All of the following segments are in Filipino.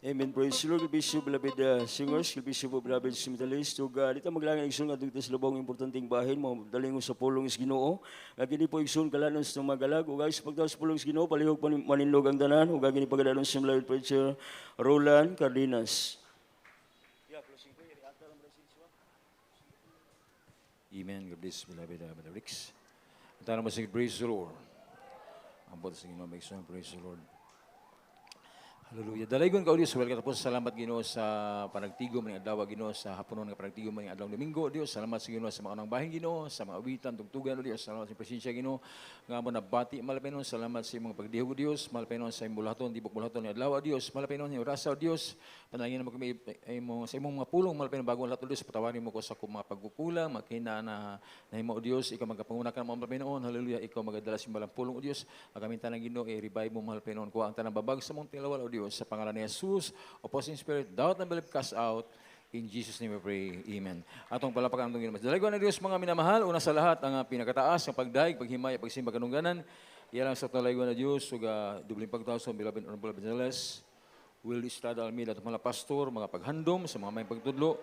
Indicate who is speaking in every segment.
Speaker 1: Amen. Praise the Lord. God bless you, beloved singers. God bless you po, beloved cemeteries. So, dito maglangan igsoon nga dito sa labang importanteng bahin, mga dalingon sa pulong is Ginoo. Gini po igsoon kalanon sa magalag. O guys, pagtaos pulong is Ginoo, palihog manindog ang tanan. O gini pagkadanon sa beloved preacher, Roland Cardenas.
Speaker 2: Amen. God bless, beloved Brother Rix. Ang tanong mo sige, praise the Lord. Ang buto sa Ginoo, may isang praise the Lord. Hallelujah. Dalaygon ka Diyos, welcome po. Salamat Ginoo sa panagtigo maning adlaw Ginoo sa haponon nga panagtigo maning adlaw Domingo Dios. Salamat sa Ginoo sa mga unang bahin Ginoo, sa mga awitan tugtugan Dios. Salamat sa presensya Ginoo nga mo nabati malapinon. Salamat sa imong pagdihog Dios, malapinon sa imong bulaton, tibok bulaton ni adlaw Dios. Malapinon ni orasa Dios. Panalangin mo kami imo sa imong mga pulong malapinon bago lahat Dios. Patawarin mo ko sa mga pagkukulang, makina na nahimo Dios, ikaw magapanguna ka mo malapinon. Hallelujah. Ikaw magadala sa balang pulong Dios. Agamin tanang Ginoo i-revive mo malapinon ko ang tanang babag sa mong tilawal Dios. Sa pangalan ni Jesus, opposing spirit, doubt and belief cast out. In Jesus' name we pray. Amen. Atong palapakan ang Diyos. Dalaguan ng Diyos mga minamahal. Una sa lahat, ang pinakataas, ang pagdaig, paghimay, pagsimba, kanungganan. Iyan lang sa dalaguan ng Diyos. Suga, dubling pagtaw sa beloved Honorable Evangelist. Will Estrada Almeida at mga pastor, mga paghandom, sa mga may pagtudlo,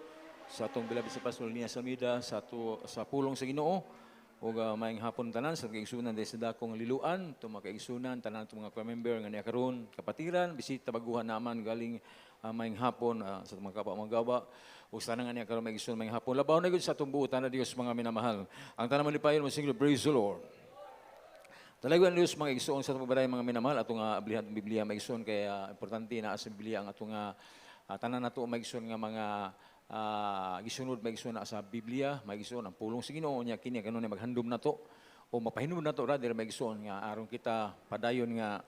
Speaker 2: sa atong beloved si Pastor Linas Almeida, sa pulong sa Ginoo. O maing hapon tanan sa kaigsunan dahil sa dakong liluan, ito mga kaigsunan, tanan ito mga member nga niya karon kapatiran, bisita baguhan naman galing maing hapon sa mga kapwa mga gawa. O sana nga niya karon may igsunan maing hapon. Labaw na gud sa itong buutan na Diyos mga minamahal. Ang tanang malipayon mo single, praise the Lord. Talagang Diyos mga igsuon sa itong mga minamahal, atong ablihan ng Biblia may igsuon, kaya importante na sa Biblia ang atong tanan na ito may igsuon nga mga gisunod magisun na sa Biblia, magisun ang pulong sa Ginoo niya kini kanon maghandom na to o mapahinom na to rather magisun nga aron kita padayon nga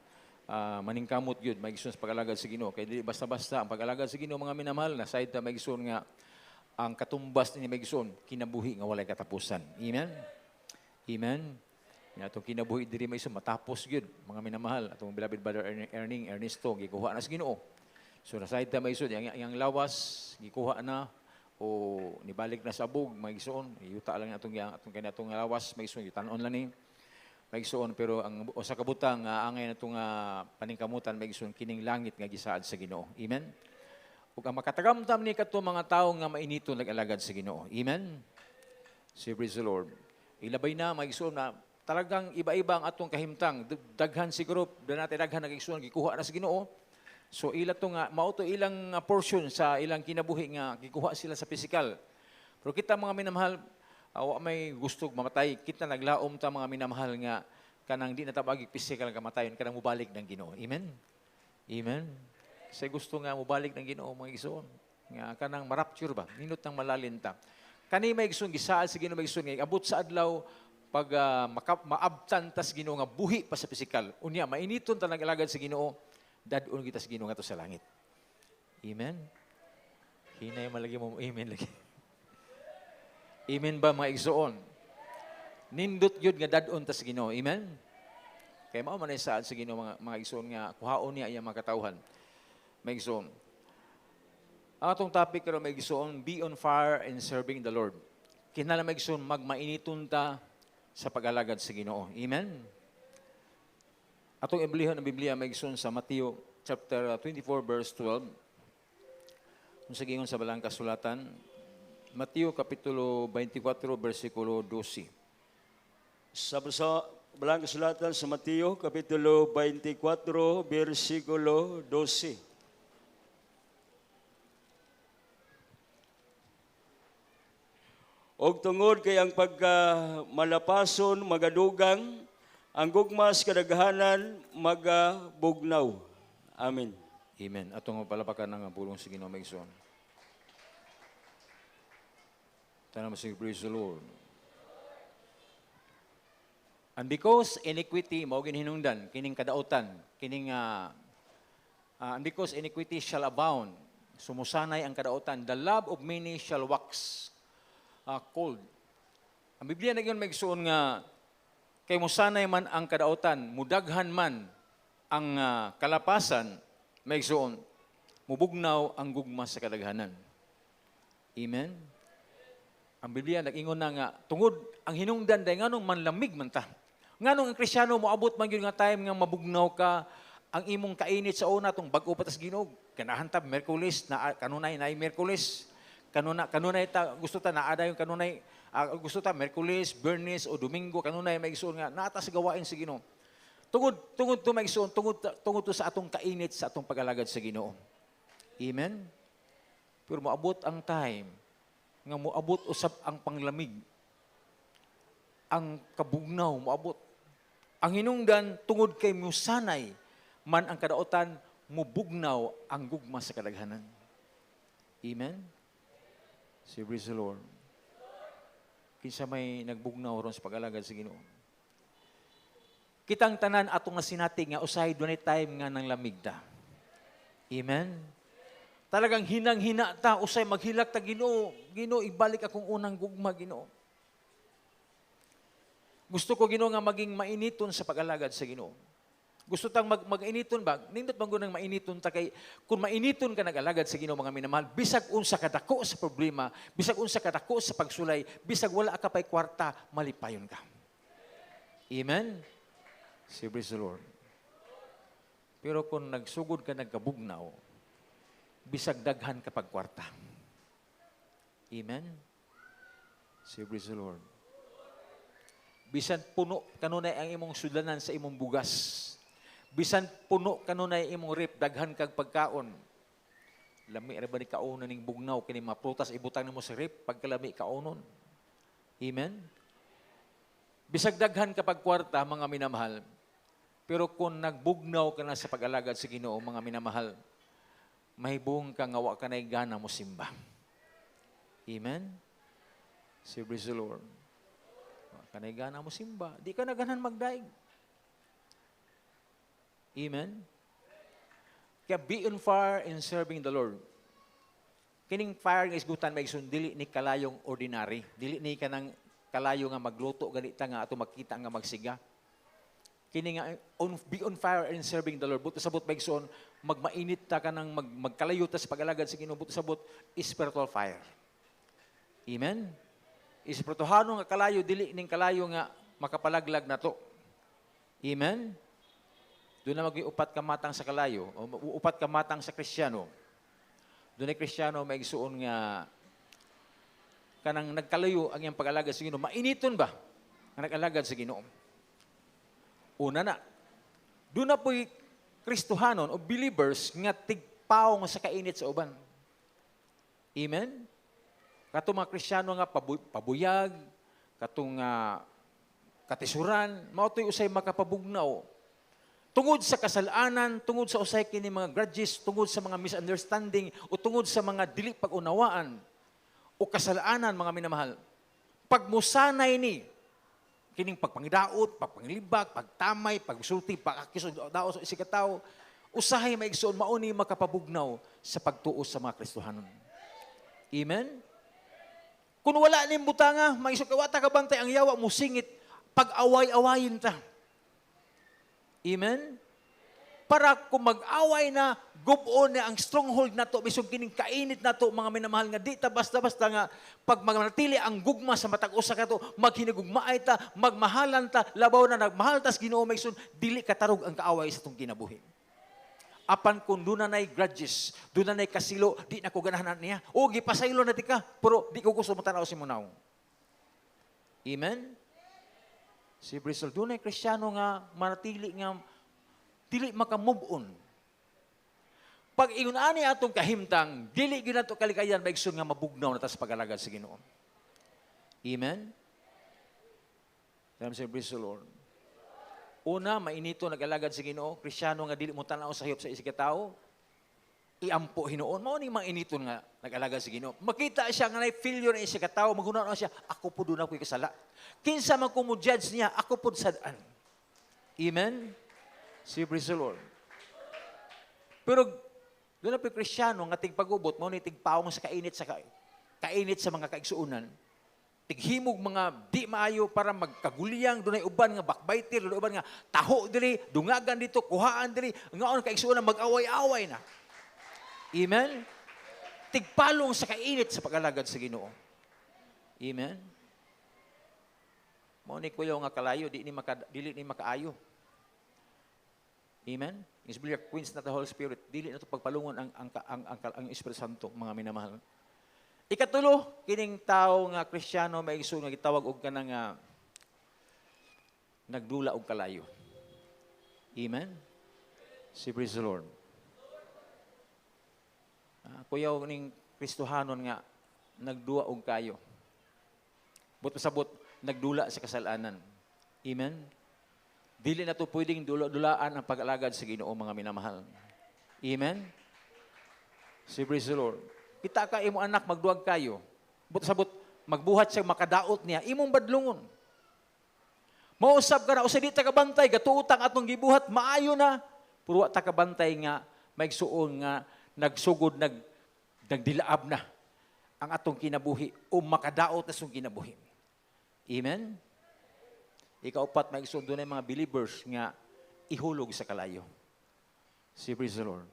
Speaker 2: maningkamot gyud magisun sa pag-alagad sa Ginoo kay dili basta-basta ang pag-alagad sa Ginoo mga minamahal na side ta magisun nga ang katumbas ni magisun kinabuhi nga walay katapusan. Amen. Amen. Nga atong kinabuhi diri may matapos gyud mga minamahal atong beloved brother Ernesto gikuha na sa Ginoo. So nasayad ta may isod, yung lawas, gikuha na, o nibalik na sa abog, may isuon, yuta lang atong lawas, may isuon, yutanon lang ni, may isuon, pero ang sa kabutang, angay na itong paningkamutan, may isuon, kining langit nga gisaad sa Ginoo. Amen? Ug ang makatagamtam ni kato mga tao nga mainito nag-alagad sa Ginoo. Amen? Say praise the Lord. Ilabay na, may isuon na, talagang iba-iba ang atong kahimtang, daghan siguro, daghan nag-isuon, gikuha na sa Ginoo. So ila to nga mao to ilang portion sa ilang kinabuhi nga gikuha sila sa physical. Pero kita mga minamahal, wa may gustog mamatay. Kita naglaom ta mga minamahal nga kanang di natabagi physical kamatayon kanang mubalik ng Ginoo. Amen. Amen. Say gusto nga mubalik ng Ginoo mga igsoon. Nga kanang marapture ba? Ninot nang malalin ta. Kani may igsoon gisaad sa Ginoo may igsoon nga abot sa adlaw pag maabtan tas Ginoo nga buhi pa sa physical. Unya mainiton ta nag-alagad sa Ginoo. Dadon kita sa Ginoo nga to sa langit. Amen? Hinay malagi mo, amen lagi. Amen ba mga igsoon? Nindot yun nga dadon ta sa Ginoo. Amen? Kaya mao man saad sa Ginoo mga igsoon nga kuhaon niya iyang mga katawhan. Mga igsoon. Ang atong topic karon mga igsoon, be on fire in serving the Lord. Kinahanglan mga igsoon magmainiton ta sa pag-alagad sa Ginoo. Amen? Atong iblihan ng Biblia may igsoon sa Mateo chapter 24 verse 12. Kung sa gingon sa balang kasulatan, Mateo kapitulo 24 versikulo 12.
Speaker 1: Sa balang kasulatan sa Mateo kapitulo 24 versikulo 12. Og tungod kay ang pagmalapason magadugang ang gugmas kadaghanan magabugnaw. Amen.
Speaker 2: Amen. Atong palapakan ng pulong sa Ginoo may igsoon. Tanang masig praise the Lord. And because iniquity mao ginhinungdan kining kadautan, kining and because iniquity shall abound, sumusanay ang kadautan, the love of many shall wax cold. Ang Biblia na may igsoon nga kay musanay man ang kadautan, mudaghan man ang kalapasan, may igsoon, mubugnaw ang gugma sa kadaghanan. Amen? Ang Biblia nag-ingon na nga, tungod ang hinungdan dahil nganong manlamig man ta. Nganong ang Krisyano moabot man yun nga time nga mabugnaw ka, ang imong kainit sa una tong bag-o patas Ginoo kanahantab Miyerkules na kanunay na Miyerkules kanunay ta gusto ta naada yung kanunay gusto ta Miyerkules, Biyernes o Domingo kanunay maigsoon nga naata sa gawain sa Ginoo. Tungod to maigsoon tungod to sa atong kainit sa atong pagalagad sa Ginoo. Amen. Pero moabot ang time nga moabot usab ang panglamig. Ang kabugnaw moabot. Ang hinungdan tungod kay musanay man ang kadaotan mubugnaw ang gugma sa kadaghanan. Amen. Si praise the Lord. Kinsa may nagbugnaw ron sa pag-alagad sa Ginoo. Kitang tanan atong nasinati nga usahay dunay time nga nang lamig ta. Amen. Talagang hinang-hina ta usay maghilak ta Ginoo. Ginoo ibalik akong unang gugma Ginoo. Gusto ko Ginoo nga maging mainiton sa pag-alagad sa Ginoo. Gusto tang mag-initon ba? Nindot bang gunang mainiton ta kay kung mainiton ka nag-alagad sa Ginoo mga minamahal, bisag unsa kadako sa problema, bisag unsa kadako sa pagsulay, bisag wala ka pay kwarta, malipayon ka. Amen. Si praise the Lord. Pero kung nagsugod ka nagkabugnaw, bisag daghan ka pag kwarta. Amen. Si praise the Lord. Bisan puno kanunay ang imong sudanan sa imong bugas. Bisan puno kanunay imong rip daghan kag pagkaon. Lami ra ba ni kaonon ning bugnaw kini mga prutas ibutang nimo sa rip pagkalami kaonon. Amen. Bisag daghan ka pag kwarta mga minamahal. Pero kung nagbugnaw ka na sa pag-alagad sa Ginoo mga minamahal, mahibong ka nga wa ka nay gana mo simba. Amen. Si praise the Lord. Kanay gana mo simba. Di ka na ganan magdaig. Amen? Kaya be on fire in serving the Lord. Kining fire nga isgutan maigsoon dili ni kalayong ordinary. Dili ni kanang kalayo nga magluto ganita nga ato makita nga magsiga. Kini nga be on fire in serving the Lord. Buto sabot maigsoon magmainit ta kanang magkalayo ta sa pag-alagad sa Ginoo. Buto sabot spiritual fire. Amen? Espirituhano nga kalayo, dili ning kalayo nga makapalaglag na to. Amen? Doon na mag-upat ka matang sa kalayo, o upat ka matang sa Kristiyano. Doon ay Kristiyano may igsuon nga kanang nagkalayo ang iyang pag-alagad sa Ginoo. Mainiton ba ang nag-alagad sa Ginoo? Una na. Doon na po'y Kristohanon o believers nga tigpaw nga sa kainit sa uban. Amen? Katong mga Kristiyano nga pabuyag, katong katisuran, mao to'y usay makapabugnaw. Tungod sa kasalanan, tungod sa usay kini mga grudges, tungod sa mga misunderstanding, o tungod sa mga dili pag-unawaan, o kasalanan, mga minamahal. Pagmusanay ni, kining pagpangdaot, pagpanglibag, pagtamay, pagsulti, pagkakisod, daos sa isikataw, usahay maigsoon, mauni makapabugnaw sa pagtuos sa mga Kristohanon. Amen? Kung wala ning butanga, maisukawata ka bantay ang yawa mo singit, pag-away-awayin ta. Amen? Para kung mag-away na, gubon na ang stronghold na to, bisog kining kainit na to, mga minamahal nga, di ta basta-basta nga, pag manatili ang gugma sa matag-usa ka to, maghinagugmaay ta, magmahalan ta, labaw na nagmahal tas Ginoo maigsoon, dili katarog ang kaaway sa itong kinabuhi. Apan kung doon na grudges, doon na kasilo, di na ko ganahan niya. O, gipasaylo na di ka, pero di ko gusto mo tanaw si Munaw. Amen? Si Bristol, doon na Kristiyano nga, manatili nga, dili makamove on. Pag ingon ani atong kahimtang, dili ginato kalikayan, maigsoon nga mabugnaw na tas pag-alagad sa Ginoo. Amen? Sabi si Bristol, Lord. Una, mainito nag-alagad sa Ginoo, Kristiyano nga dili mo tanaw sa hiyop sa isikatawo, iampo hinuon, mao ni mainito nga nag-alagad sa Ginoo. Makita siya nga na failure na isikatawo, maghuna na siya, ako po doon ako'y kasala. Kinsa man ko mo judge niya, ako po sadaan. Amen? Si praise the Lord. Pero doon na po Kristiyano nga tigpagubot, mao ni tigpaong sa kainit sa mga kaigsuunan. Tighimog mga di maayo para magkaguliyang, dunay uban nga backbiter, dunay uban nga taho diri, dungagan dito, kuhaan diri, ngaon kaigsuunan mag-away-away na. Amen? Tigpalong sa kainit sa pag-alagad sa Ginoo. Amen? Mao ni kuyaw nga kalayo, dili ni makaayo. Amen? is believe queens na the Holy Spirit, dili na to pagpalungon ang Espiritu Santo, mga minamahal. Ikatulo, kining tao nga Kristiyano maigsoon nga gitawag og kanang nagdula og kalayo. Amen. Si praise the Lord. Kuyaw ning Kristohanon nga nagduwa og kayo. But pasabot nagdula sa kasalanan. Amen. Dili na to pwedeng dulaan ang pag-alagad sa Ginoo, mga minamahal. Amen. Si praise the Lord. Kita ka imo anak magduwag kayo. But sabot magbuhat siya makadaot niya, imong badlungon. Mausab ka na, o sa di takabantay, gatuutang atong gibuhat, maayo na. Puro takabantay nga, maigsuon nga, nagsugod, nagdilaab na ang atong kinabuhi o makadaot na sung kinabuhi. Amen? Ikaupat, maigsuon doon mga believers nga ihulog sa kalayo. Si praise the Lord.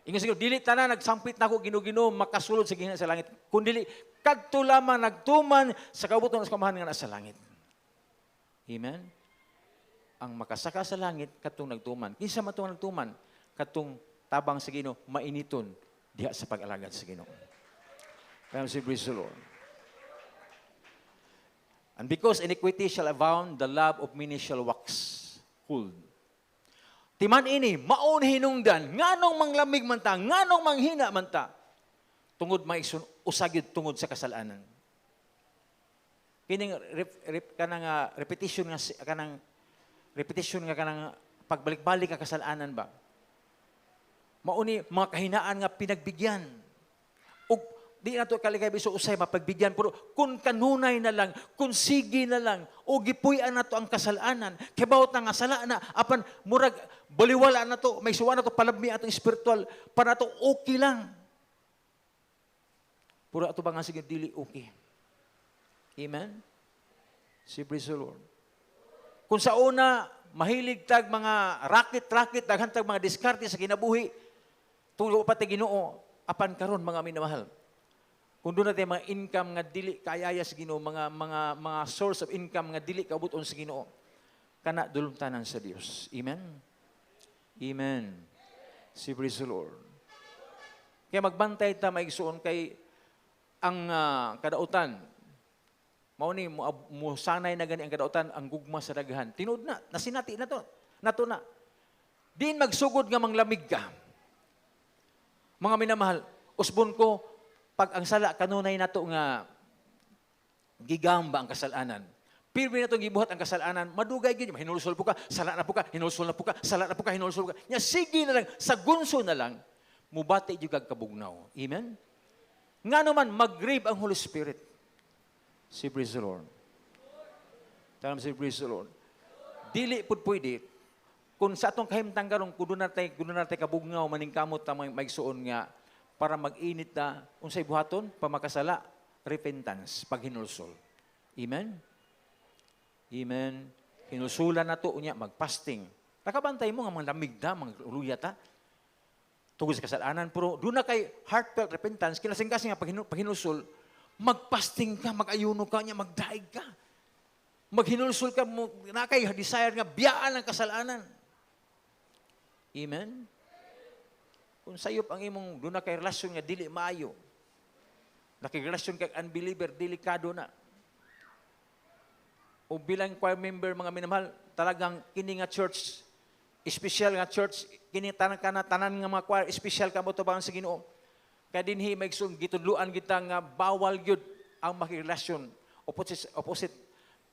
Speaker 2: Ingon siguro, dili tanan nagsampit na ako Ginoo makasulod sa gihina sa langit. Kundi kadto lamang nagtuman sa kabuton sa kamahan nga nasa langit. Amen? Ang makasaka sa langit, katong nagtuman. Kinsa man itong nagtuman, katong tabang sa Ginoo, mainiton diha sa pag-alagad sa Ginoo. Kaya si praise the Lord. And because iniquity shall abound, the love of many shall wax cold. Timan ini, maun hinungdan, nganong manglamig man ta, nganong manghina man ta, tungod maisun, usagid tungod sa kasalanan. Kining repetition nga kanang pagbalik-balik nga kasalanan ba? Mauni mga kahinaan nga pinagbigyan. Ug di na to kaligay biso usay mapagbigyan pero kun kanunay na lang, kun sige na lang, o gipuy-an na to ang kasalanan, kibawat na nga sala na, apan murag baliwala na to, may suwa na to palabmi atong spiritual, para to okay lang. Puro ato ba nga sige dili okay. Amen? Si praise the Lord. Kung sa una, mahilig tag mga racket, daghantag mga diskarte sa kinabuhi, tungod pati Ginoo, apan karon mga minamahal. Kung doon natin mga income nga dili kayaya sa Ginoo, mga source of income nga dili kabuton sa Ginoo, kana dulumtanan sa Dios. Amen? Amen. Si praise the Lord. Kaya magbantay ta maigsuon kay ang kadautan, mao ni mo sanay na gani ang kadautan ang gugma sa daghan. Tinud na, nasinati na to. Nato na. Diin magsugod nga manglamig ka. Mga minamahal, usbon ko, pag ang sala kanunay nato nga gigamba ang kasalanan. Pirmi na itong gibuhat ang kasalanan, madugay gid, hinulsol po ka, sala na po ka, hinulsol na po ka, sala na po ka, hinulsol po ka. Nya sige na lang, sa gunso na lang, mubati jud kag kabugnaw. Amen? Nga naman, mag-grieve ang Holy Spirit. Si praise the Lord. Talam si praise the Lord. Dili pud pwede, kung sa atong kahimtang karon kuno natay kabugnaw maning kamot ta maigsuon nga para mag-init ta unsay buhaton pamakasala, repentance, paghinulsol. Amen. Amen. Hinulsulan nato unya magpasting. Nakabantay mo nga mga lamig da, mga uluya ta. Tungod sa kasalanan, pero doon na kay heartfelt repentance, kinasing-kasing nga paghinulsol, magpasting ka, mag-ayuno ka niya, magdaig ka. Maghinulsol ka, na kay desire nga biyaan ang kasalanan. Amen? Kung sayop ang imong doon na kay relasyon nga dili maayo, nakirelasyon kay unbeliever, delikado na. O bilang choir member, mga minamahal, talagang kini nga church, special nga church, kini tanan nga mga choir, special ka mo to sa Ginoo. Kaya dinhi maigsoon gitudluan kita nga bawal gyud ang makirelasyon, opposite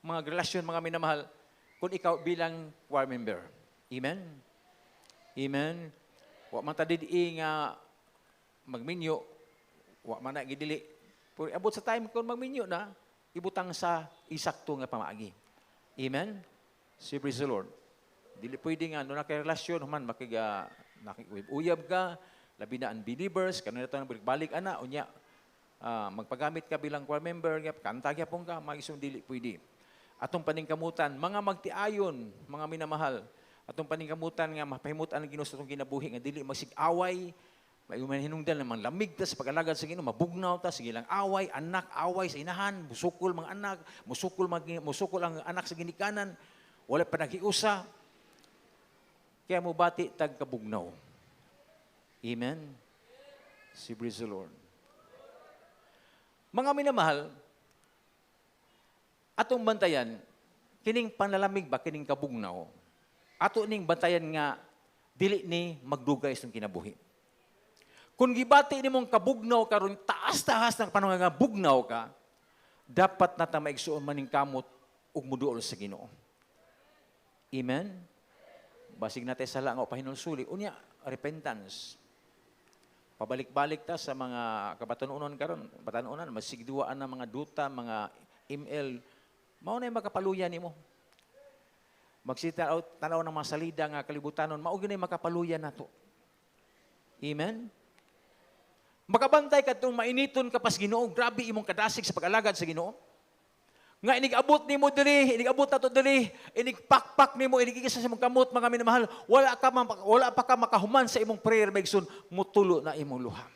Speaker 2: mga relasyon, mga minamahal, kung ikaw bilang choir member. Amen? Amen? Wa man ta didi nga magminyo, wa man na gidili. Pero abot sa time kung magminyo na, ibutang sa isakto nga pamaagi. Amen? Si praise the Lord. Dili pwede nga, no na kay relasyon, man, makikuyab ka, labi na unbelievers, kanina ito na balik ana, unya, magpagamit ka bilang choir member, kanta gyapon ka, magisong dili pwede. Atong paningkamutan, mga magtiayon, mga minamahal, atong paningkamutan nga mapahimutan ang Ginoo sa atong kinabuhi nga dili magsig-away, may hinungdan namang lamig ta sa pag-alagad sa Ginoo, mabugnaw ta, sige lang away, anak, away sa inahan, musukol mga anak, musukol ang anak sa ginikanan, wala pa naghiusa. Kaya mo bati tag kabugnaw. Amen? Si praise the Lord. Mga minamahal, atong bantayan, kining panlalamig ba, kining kabugnaw, ato ning bantayan nga, dili ni magdugay sa kinabuhi. Kung gibati ni mong kabugnaw karon taas-taas ng panahon nga bugnaw ka, dapat nata maigsuon maning kamot ug muduol sa Ginoo. Amen? Basig natin sala nga pahinulsuli, unya repentance. Pabalik-balik ta sa mga kabatanunan karon, batanunan masigduaan ng mga duta, mga email, mao na makapaluyan nimo. Magsita out tanaw ng mga salida nga kalibutanon, mao gyud makapaluyan nato. Amen. Makabantay ka itong mainiton ka pas Ginoo, grabe imong kadasig sa pag-alagad sa Ginoo. Nga inigabot nimo diri, inigabot nato diri, inigpakpak nimo, inigigisa sa imong kamot mga minamahal, wala pa ka makahuman sa imong prayer maigsoon, mutulo na imong luha.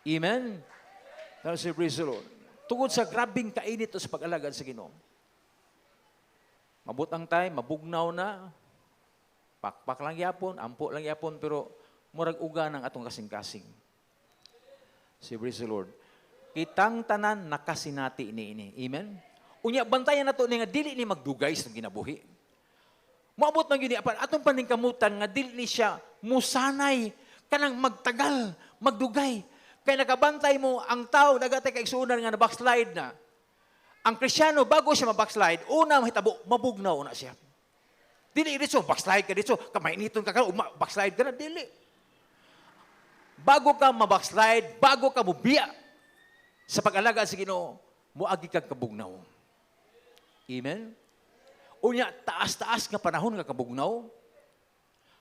Speaker 2: Amen. That's the praise the Lord. Tungod sa grabing kainit sa pag-alagad sa Ginoo. Mabut ang time, mabugnaw na, pakpak lang yapon, ampo lang yapon, pero murag uga ng atong kasing-kasing. Si praise the Lord. Kitang tanan nakasinati ini. Amen? Unya, bantayan na to nga dili ni magdugay sa ginabuhi. Maabot man gini, atong paningkamutan nga dili ni siya musanay, kanang magtagal, magdugay. Kaya nakabantay mo, ang tao, nagatay kaigsuunan nga na backslide na. Ang Krisyano, bago siya mabackslide, una mahitabo, mabugnaw na siya. Dili dito, backslide ka dito, kamainiton ka, backslide ka na, dili. Bago ka mabackslide, bago ka mubiya sa pag-alaga sa Ginoo, muagi kang kabugnaw. Amen? Unya, taas-taas nga panahon nga kabugnaw,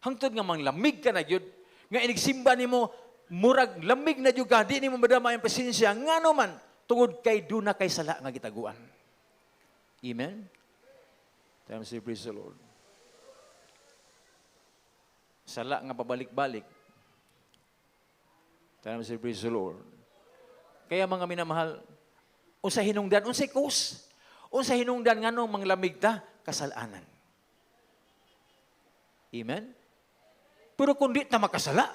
Speaker 2: hangtod nga manglamig ka na yun, nga inigsimba ni mo, murag lamig na yun ka, di ni mo madama yung presensya, nga naman, tungod kay duna kay sala nga gitaguan. Amen? Time to say, praise the Lord. Sala nga pabalik-balik. Time to say, praise the Lord. Kaya mga minamahal, unsa hinungdan, unsay cause, unsa hinungdan nga nung manglamig ta, kasalanan. Amen? Pero kung di ta makasala,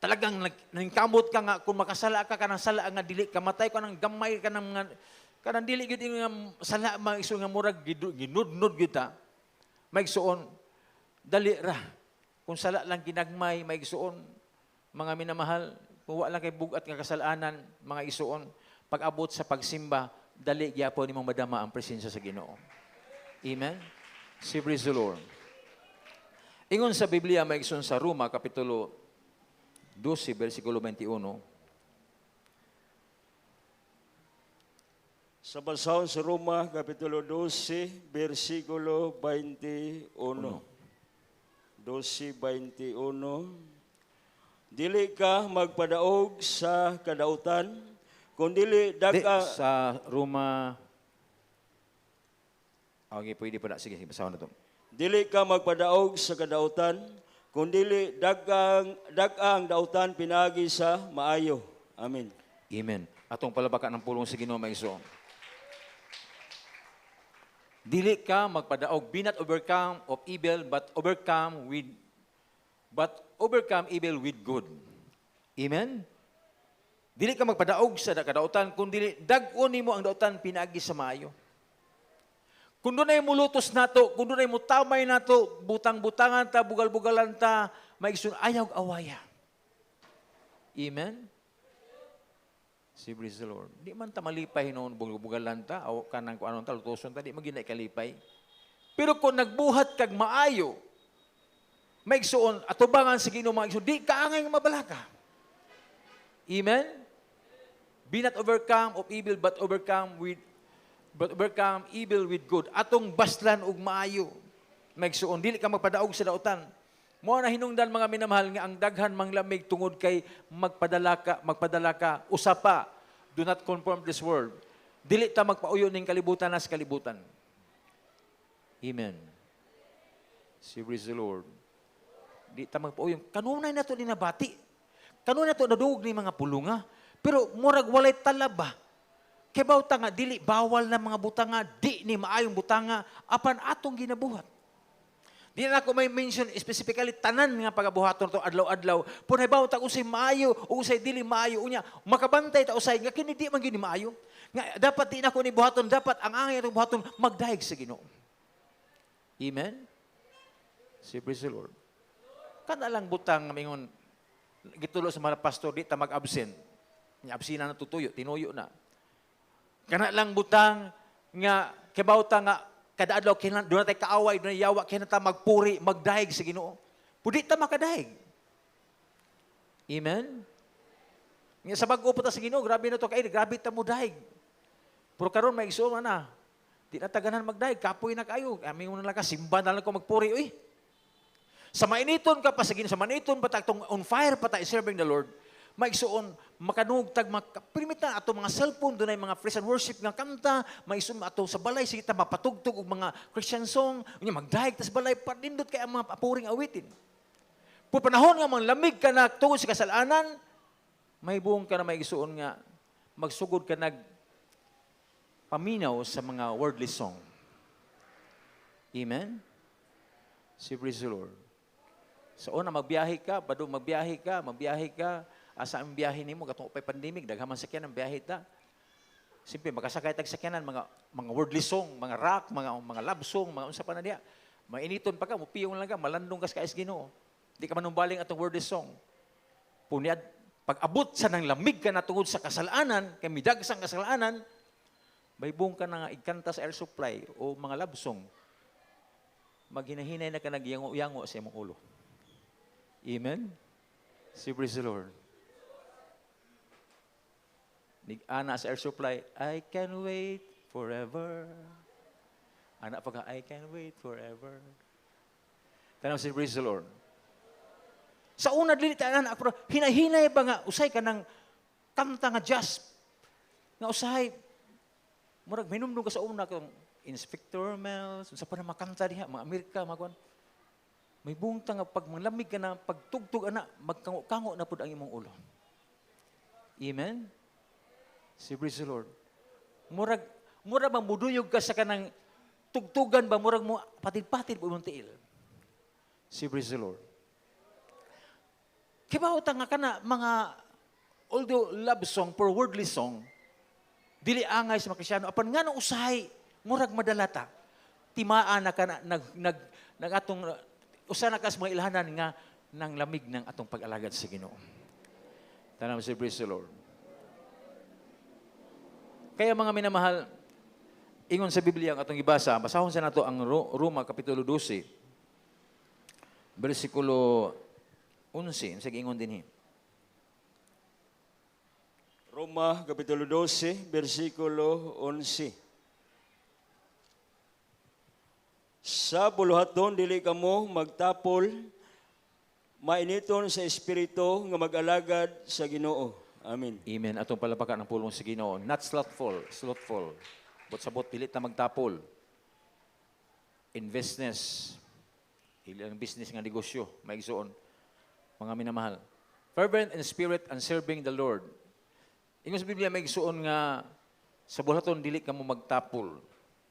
Speaker 2: talagang nangkamot ka nga, kung makasala ka kanang sala nga dili, kamatay ka ng gamay ka ng mga, kanang dili gid nga sala, maigsoon nga murag, ginudnud kita, maigsoon, dali ra. Kung sala lang ginagmay, maigsoon, mga minamahal, kung wala kay bugat nga kasalanan, mga isuon, pag-abot sa pagsimba, dali gyapon nimong madama ang presensya sa Ginoo. Amen? Si praise the Lord. Ingon sa Biblia, may ison sa Roma, Kapitulo 12, versikulo 21.
Speaker 1: Sa basahon sa Roma, Kapitulo 12, versikulo 21. 12:21. Dili ka magpadaog sa kadautan, kung dili daga...
Speaker 2: Sa Roma, okay, pwede pa na. Sige, basahon na ito.
Speaker 1: Dili ka magpadaog sa kadautan, kung dili dagang dautan pinagi sa maayo. Amen.
Speaker 2: Amen. Atong palabakan ng pulong sa Ginoo maiso. Dili ka magpadaog, be not overcome of evil, but overcome evil with good. Amen? Dili ka magpadaog sa kadautan, kundi dag-on nimo ang dautan pinagi sa maayo. Kung doon ay mulutos nato, kung doon ay mutamay nato, butang-butangan ta, bugal-bugalan ta, maisun ayaw awaya. Amen? Si praise the Lord. Di man ta malipay noon, bugal-bugalan ta, o kanang kung anong talutoson ta, di maginay kalipay. Pero kung nagbuhat kag maayo, maigsuon, atubangan sa Ginoo maigsuon, di kaangay nga mabalaka. Amen? Be not overcome of evil, but overcome evil with good. Atong baslan ug maayo. Maigsuon, dili ka magpadaog sa dautan. Mo na hinungdan mga minamahal nga ang daghan manglamig tungod kay magpadala ka, usapa, do not conform this world. Dili ta magpauyo ning kalibutan nas kalibutan. Amen. Si praise the Lord. Di ta magpauyo. Kanunay na to dinabati. Kanunay na to nadugog ni mga pulunga. Pero murag walay talaba. Kay bawta nga dili bawal na mga butanga, di ni maayong butanga apan atong ginabuhat. Di na ako may mention specifically tanan nga pagabuhaton to adlaw-adlaw. Punay bawo ta usay maayo o usay dili maayo unya makabantay ta usay nga kini di man gyud maayo. Nga dapat di na ko ni buhaton, dapat ang angay atong buhaton magdahig sa Ginoo. Amen. Si praise the Lord. Kana lang butang nga mingon gitulo sa mga pastor di ta mag-absent. Nya absina na tutuyo, tinuyo na. Kana lang butang nga kibawta nga kada adlaw kinahanglan doon tay kaaway, doon yawa kinahanglan ta magpuri, magdahig sa Ginoo. Pudi ta makadahig. Amen. Nga sa bag-o pa ta sa Ginoo, grabe na to kay, grabe ta mo dahig. Pero karon may igsoon na. Di na taganan magdahig, kapoy na kayo. Aming una lang ka simba na lang ko magpuri uy. Sa mainiton ka pa sa Ginoo, sa mainiton pa ta tong on fire pa ta serving the Lord. Maigsuon makanugtag primita ato mga cellphone dunay mga praise and worship nga kanta, maigsuon ato sa balay sige ta mapatugtog og mga Christian song, unya magdahig ta sa balay panindot kay ang mga papuring awitin. Pud panahon nga mang lamig ka na tungod sa kasalanan, may buong ka na maigsuon nga magsugod ka nag paminaw sa mga worldly song. Amen. Si praise the Lord. Sa una magbiyahe ka, bado magbiyahe ka, asa ang biyahe nimo katong upay pandemic daghan man sakyanan ang biyahe ta. Simple makasakay tag sakyanan mga worldly song, mga rock, mga love song, mga unsa pa na diha. Mainiton pa ka, mupiyong lang ka, malandong ka sa Ginoo. Di ka manumbaling atong worldly song. Punyad pag abot sa nang lamig ka na tungod sa kasalanan, kay midagsang kasalanan, baybong ka na nga igkanta sa air supply o mga love song. Maghinahinay na ka nagyango-yango sa imong ulo. Amen. Si praise the Lord. Ana sa air supply, I can wait forever. Ana pagka, I can wait forever. Tanong si praise the Lord. Sa una, dili tayo na, hinahinay ba nga, usay ka ng kanta nga jazz, nga usay, murag minumdum ka sa una, kung Inspector Mel, sa pa na makanta diha, mga Amerika, mga kwan. May buong nga, pag malamig ka na, pagtugtog na, magkango na po ang imong ulo. Amen? Si praise the Lord. Murag bang muduyog ka sa kanang tugtugan ba, murag mo patid-patid po mong tiil. Si praise the Lord. Kibaw nga ka na, mga although love song, for worldly song, dili angay sa mga Kristyano, apan nga nang usahay, murag madalata. Timaan na ka na, nag-atong, usa na ka sa mga ilhanan nga, nang lamig ng atong pag-alagad sa Ginoo. Tanam si praise the Lord. Kaya mga minamahal, ingon sa Biblia ang atong ibasa, basahon sa nato ang Roma Kapitulo 12, versikulo 11, sige ingon din
Speaker 1: Roma, Kapitulo 12, versikulo 11. Sa buluhaton, dili kamo magtapol, mainiton sa Espiritu nga mag-alagad sa Ginoo. Amen.
Speaker 2: Amen. Atong palapakan ng pulong sa Ginoo. Not slothful. But sabot, pilit na magtapol. In business. Ilang business nga negosyo. Maigsuon. Mga minamahal. Fervent in spirit and serving the Lord. Ingon sa Biblia, maigsuon nga sa bulaton, dili ka mo magtapol.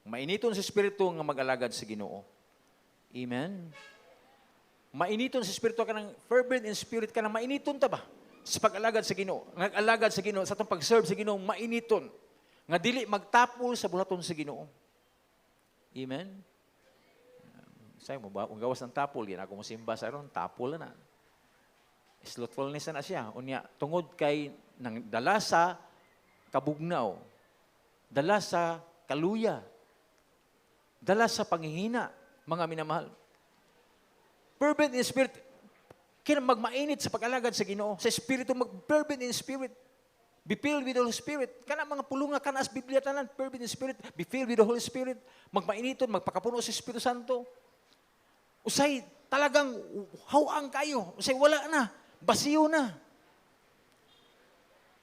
Speaker 2: Mainiton sa Espiritu nga mag-alagad sa Ginoo. Amen. Mainiton sa Espiritu ka ng fervent in spirit ka ng mainiton ta ba? Sa pag-alagad sa Ginoo. Nag-alagad sa Ginoo, sa itong pag-serve sa Ginoo, mainiton. Nga dili magtapol sa bulaton sa Ginoo. Amen? Say mo ba, kung gawas ng tapol, yan ako musimba sa ron, tapol na. Slothfulness na siya. Unya, tungod kay nang dala sa kabugnaw, dala sa kaluya, dala sa panghihina, mga minamahal. Fervent in spirit, kaya magmainit sa pag-alagad sa Ginoo. Sa Espiritu, fervent in spirit. Be filled with the Holy Spirit. Kana mga pulunga, kana as Biblia tanan, fervent in spirit. Be filled with the Holy Spirit. Magmainiton, magpakapuno sa Espiritu Santo. Usay, talagang hawang kayo. Usay, wala na. Basiyo na.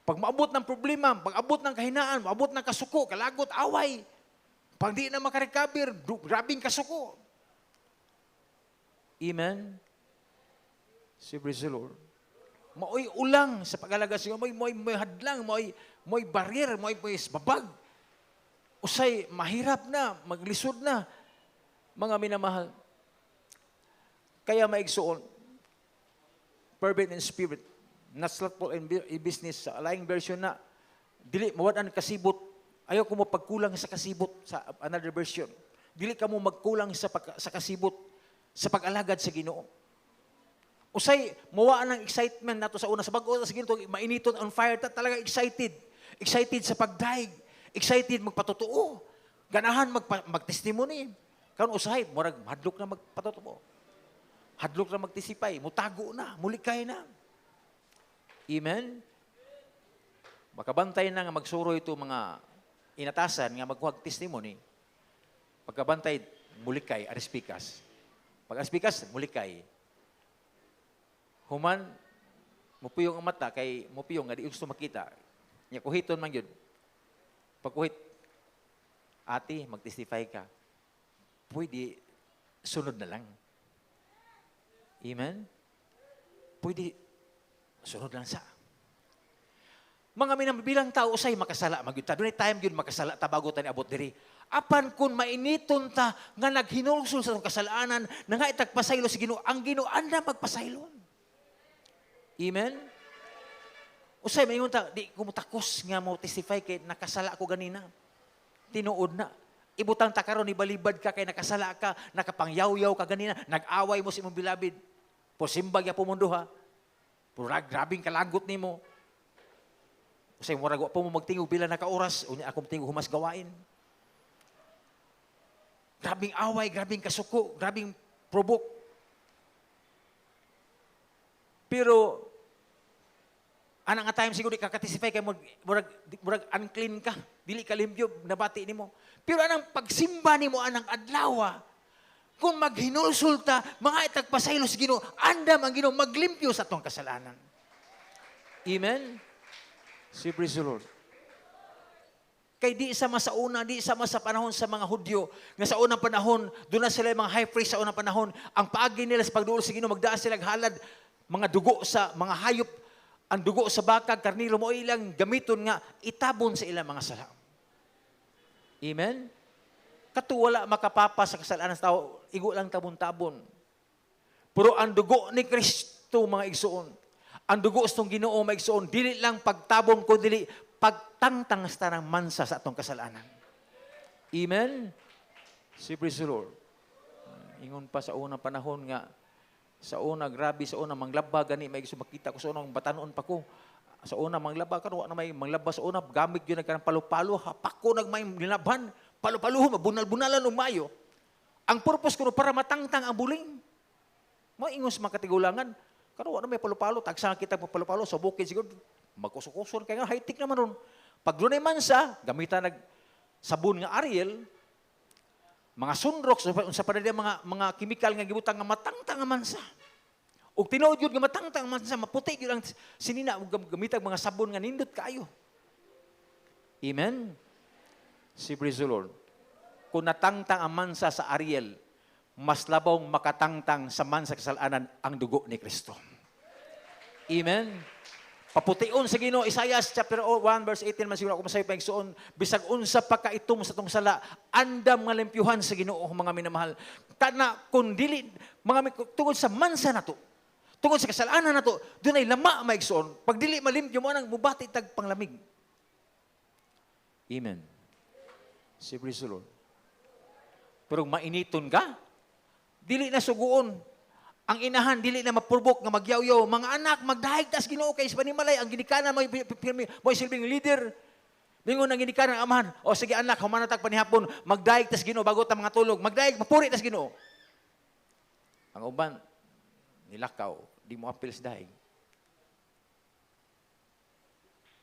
Speaker 2: Pag maabot ng problema, pag abot ng kahinaan, maabot ng kasuko, kalagot, away. Pag di na makarecover, grabing kasuko. Amen? Si praise the Lord. Maoy ulang sa pag-alaga sa Ginoo, moy hadlang, moy barrier, moy babag. Usay mahirap na, maglisod na. Mga minamahal. Kaya maigsuon, fervent in spirit, not slothful in business, sa laing version na, dili mawadan kasibot, ayaw ko mo pagkulang sa kasibot, sa another version. Dili ka mo magkulang sa kasibot, sa pag-alagad sa Ginoo. Usay, mawaan ng excitement nato sa una, sa bago sa Ginoo, mainiton on fire, talaga excited. Excited sa pagdaig, excited magpatotoo, ganahan magtestimony. Karon usahay, murag hadlok na magpatotoo. Hadlok na magtisipay, mutago na, mulikay na. Amen? Makabantay na nga magsuro ito mga inatasan nga magkuhag testimony. Pagkabantay, mulikay, arispikas. Pag arispikas, mulikay. Human, mupiyong ang mata, kay mupiyong nga di gusto makita. Nya kuhiton man yun. Pagkuhit, ate, mag-testify ka. Pwede, sunod na lang. Amen? Pwede, sunod lang sa. Mga bilang tao, usay makasala. Magyuta, doon time yun makasala, tabago ta ni abot diri. Apan kung mainiton ta, nga naghinulsol sa itong kasalanan, na nga itagpasaylo si Ginoo, ang Ginoo, anda magpasaylon. Amen? Usay, mayon ta, di kumutakos nga mo testify kay nakasala ko ganina. Tinuod na. Ibutang ta karon ibalibad ka kay nakasala ka, nakapangyaw-yaw ka ganina, nag-away mo si imong bilabid. Posimbag ya pumundo ha. Pura grabing kalagot nimo. Usay murag wa pa mo magtingog pila na ka oras, unya akong tingog humas gawain. Grabing away, grabing kasuko, grabing provoke. Pero anang nga time siguro di ka katisify kay murag unclean ka, dili ka limpyo, nabati nimo. Pero anang pagsimba nimo anang adlaw, kung maghinulsulta, mga itagpasaylo sa Ginoo, andam ang Ginoo maglimpyo sa atong kasalanan. Amen? Si praise the Lord. Kay di sama sa una, di sama sa panahon sa mga Hudyo, nga sa unang panahon, doon na sila mga high priest sa unang panahon, ang paagi nila sa pagduol sa Ginoo, magdaan silang halad, mga dugo sa mga hayop, ang dugo sa bakag, karniro mo ilang gamiton nga, itabon sa ilang mga sala. Amen? Katuwala makapapa sa kasalanan sa tao, igo lang tabon-tabon. Pero ang dugo ni Kristo, mga igsuon, ang dugo sa itong Ginoo, mga igsuon, dili lang pagtabon ko, dili pagtangtang sa tanang mansa sa atong kasalanan. Amen? Si praise the Lord. Ingon pa sa unang panahon nga, sa una, grabe, sa una, manglaba, gani, may gusto makita ko sa unang batanon pa ko. Sa una, manglaba, karuwa na may manglaba sa una, gamit yun, nagkarang palo-palo, hapak ko, nagmay linabhan, palo-palo, bunal-bunalan, umayo. Ang purpose ko para matangtang ang buling. Maingos makatigulangan. Karuwa na may palo-palo, tagsang kita po palo-palo, sa bukid siguro, magkusok-kusok, kaya nga, high-tech naman nun. Pag doon ay mansa, gamitan sabon nga Ariel, mga sunrox, sa panadya mga chemical nga gibutang nga matangtang nga mansa. Ug tinuod yun nga matangtang nga mansa, maputi yun ang sinina, ug gamitang mga sabon nga nindot kayo. Amen? Si praise the Lord. Kung natangtang ang mansa sa Ariel, mas labong makatangtang sa mansa kasalanan ang dugo ni Kristo. Amen? Papution sa Ginoo, Isaiah chapter 1 verse 18 man siguro ako masayo pa igsuon, bisag unsa pa kaitom sa tong sala, andam nga limpyuhan sa Ginoo mga minamahal. Kana kun dili mga tungod sa mansa nato, tungod sa kasalanan nato, dunay lama maigsuon. Pag dili malimpyo mo nang mubati tag panglamig. Amen. Si praise the Lord. Pero mainiton ka, dili na suguon. Ang inahan, dili na mapurbok nga magyaw-yaw. Mga anak, magdahig tas Ginoo kay Panimalay. Ang ginikanan mo silbing leader. Mingon ang ginikanan ng amahan. O sige anak, humanatag panihapon, magdahig tas Ginoo bago ta mga tulog. Magdahig, mapuri tas Ginoo. Ang uban, nilakaw, di mo apil sa dahig.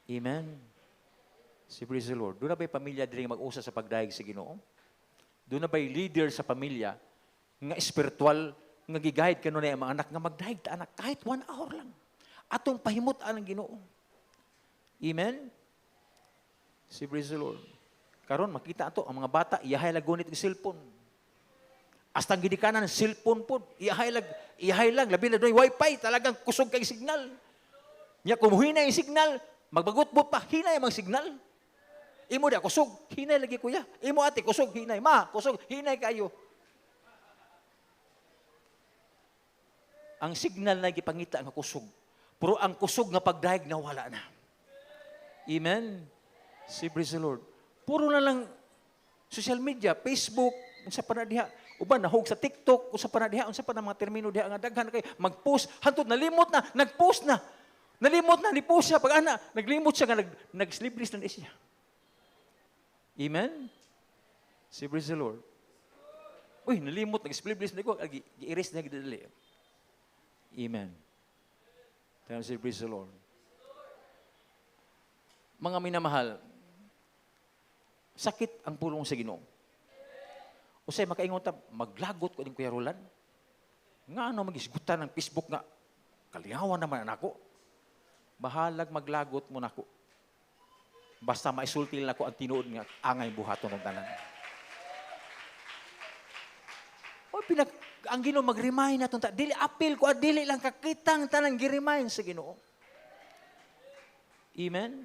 Speaker 2: Amen. Si praise the Lord. Doon na ba'y pamilya din mag-usa sa pagdahig sa Ginoo? Doon na ba'y leader sa pamilya nga espiritual nga gigahid ka nun ay mga anak nga magdahig ta anak kahit 1 hour lang. Atong pahimutan ang Ginoo. Amen? Si praise the Lord. Karon makita ato ang mga bata iyahay lagunit og cellphone. Hasta ang gidikanan cellphone pod iyahay lang labi na doy wifi talagang kusog kay signal. Nya kung hinay ang signal, magbagot-bot pa hinay ang signal. Imo di kusog, hinay lagi kuya. Imo ate kusog, hinay. Ma, kusog, hinay kayo. ang signal na gipangita nga kusog. Pero ang kusog nga pagdaig nawala na. Amen? Si praise the Lord. Puro na lang social media, Facebook, unsa pa na diha, uban nahog sa TikTok, unsa pa na diha, unsa pa na mga termino diha nga daghan kay mag-post, hantod nalimot na, nag-post na. Nalimot na, ni-post siya pag ana, naglimot siya nga nag-sleepless na siya. Amen? Si praise the Lord. Uy, nalimot, nag-sleepless na ko, gi-erase na gidali. Amen. Tayo si praise the Lord. Mga minamahal, sakit ang pulong sa Ginoo. Usay makaingon ta, maglagot ko din Kuya Roland. Nga ano magisgutan ng Facebook nga, kalihawan naman ako. Bahalag maglagot mo nako. Basta maisultil nako ang tinuod nga angay buhaton ng tanan. O ang Ginoo mag-remind naton ta, dili apil ko dili lang kakitang tanan gi-remind sa Ginoo. Amen.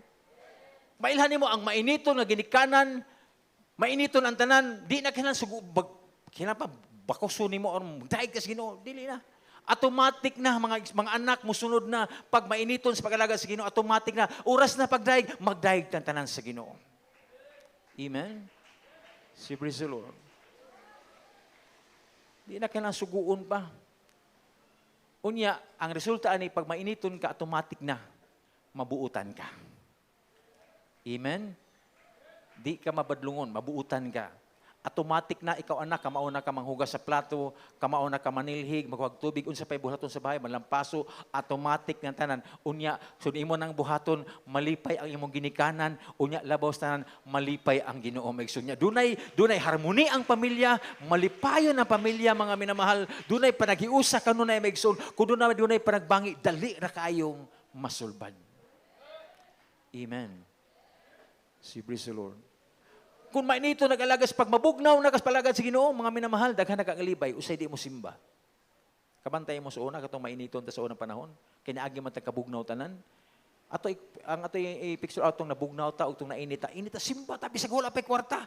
Speaker 2: Mailhan mo ang mainiton nga ginikanan, mainiton ang tanan, di na kinahanglan pa bakoso nimo or daig ka sa Ginoo, dili na. Automatic na mga anak mo sunod na pag mainiton sa pag-alaga sa Ginoo, automatic na oras na pagdaig, magdaig tan tanan sa Ginoo. Amen. Si praise the Lord. Di na kinahanglan suguon pa. Unya, ang resulta ani pag mainiton ka, automatic na mabuutan ka. Amen? Di ka mabadlungon, mabuutan ka. Automatic na ikaw anak, kamao na ka manghugas sa plato, kamao na ka manilhig, maghuwag tubig, unsa pay buhaton sa bahay, malampaso, automatic na tanan. Unya, sud imo nang buhaton, malipay ang imong ginikanan, unya labaw tanan, malipay ang Ginoo maigsoon niya. Dunay harmony ang pamilya, malipayon ang pamilya mga minamahal. Dunay panagiusa kanunay maigsoon. Kun dunay panagbangi, dali ra kaayong masulbad. Amen. Si praise the Lord. Kung mainito nag-alagas, pag mabugnaw na palagad sa Ginoo, mga minamahal, daghan nakagalibay, usay di mo simba. Kabantay mo sa una, katong mainiton ta sa unang panahon, kinaagi man ta kabugnaw tanan. Ang ato i-picture out tong nabugnaw ta, o tong nainita, simba, tabi sa wala pa'y kwarta.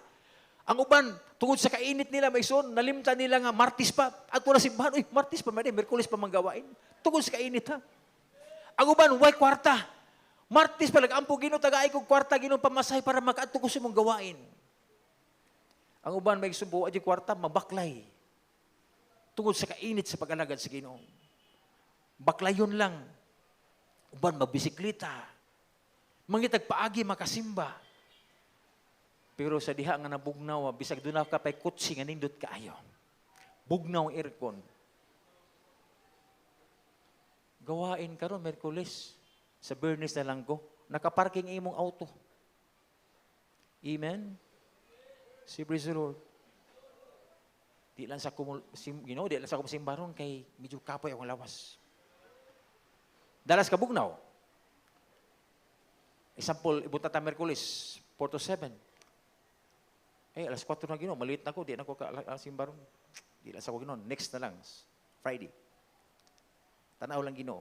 Speaker 2: Ang uban, tungod sa kainit nila, may son, nalimta nila nga, martis pa, at wala simbahan, uy, martis pa, Merkulis pa manggawain. Tungod sa kainit ha. Ang uban, way kwarta. Martis pa, nag-ampo Ginoo, tagaay kong kwarta, Ginoo, pamasahe para makaadto ko sa mong gawain. Ang uban may sumbuwa di kwarta, mabaklay. Tungod sa kainit sa pag-alagad sa Ginoo. Baklayon lang. Uban mabisiklita. Mangitag paagi makasimba. Pero sa diha nga nabugnaw, bisag doon ka pa'y kutsi nga nindot kaayo. Bugnaw aircon. Gawain karon Merkulis. Sa Bernice na lang ko. Nakaparking imong auto. Amen? Si praise the Lord. Di lang sa di lang sa kumsimbaron kay medyo kapoy ang lawas. Dalas ka bugnaw. Example, ibunta ta Merkulis, 4 to 7. Alas 4 na Ginoo, maliit na ko, di na ko simbaron. Di lang sa ko Ginoo, next na lang, Friday. Tanaw lang Ginoo.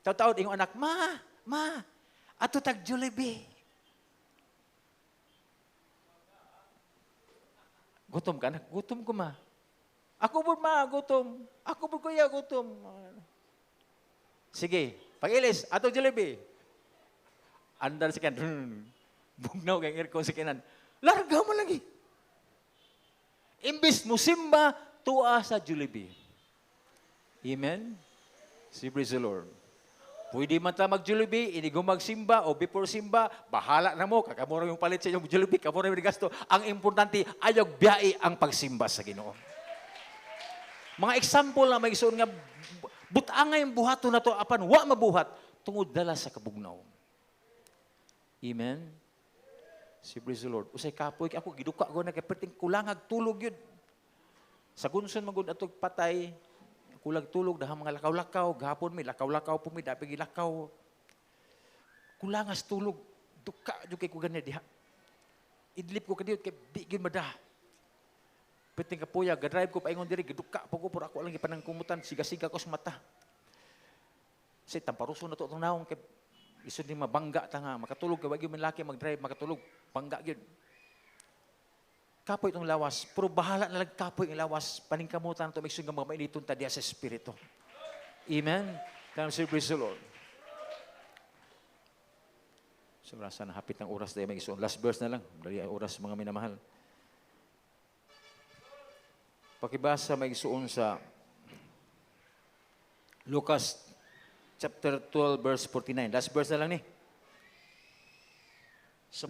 Speaker 2: Taw-taw yung anak, ma, ato tag Jollibee. Gutom ka, anak? Gutom ko, ma. Ako po, ma, gutom. Ako po, kuya, gutom. Sige, pag-ilis, ato Jollibee. Andar si kanan. Bugnaw kang aircon si kanan. Larga mo lagi. Imbis mo simba, tuwa sa Jollibee. Amen? Si praise the Lord. Pwede man ta mag-Jollibee, hindi ko magsimba o before simba, bahala na mo, kakamura yung palit sa inyong Jollibee, kamura yung gasto. Ang importante, ayog biyai ang pagsimba sa Ginoo. Mga example na may isuon nga, butangay yung buhato na to, apan wa mabuhat, tungod dala sa kabugnaw. Amen? Si praise the Lord. Usay kapoy, ako giduka ko na kaperting kulangag tulog yun. Sa gunson magud atog patay, kulag tulog, dahang mga lakaw-lakaw, gahapon may lakaw-lakaw po may dapig ilakaw. Kulangas tulog, duka, kay ko ganyan diha. Idlip ko kadiyot, kay di yun madah. Piting kapuya, gadrive ko, paingon diri, duka po ko, pura ako lang ipanang kumutan, siga-siga ko sa mata. Kasi tamparuso na to itong naong, kay isod ni mabangga ta nga, makatulog, kay wag yung laki mag-drive, makatulog, bangga yun. Kapoy itong lawas, pero bahala na lang kapoy ang lawas, paningkamutan ito, may sungang mga mainiton ta diya sa Espiritu. Amen. Time to praise the Lord. So, sana hapit ng oras tayo may isuon. Last verse na lang. Dali ang oras, mga minamahal. Pakibasa may isuon sa Lucas chapter 12, verse 49. Last verse na lang ni.
Speaker 1: Sa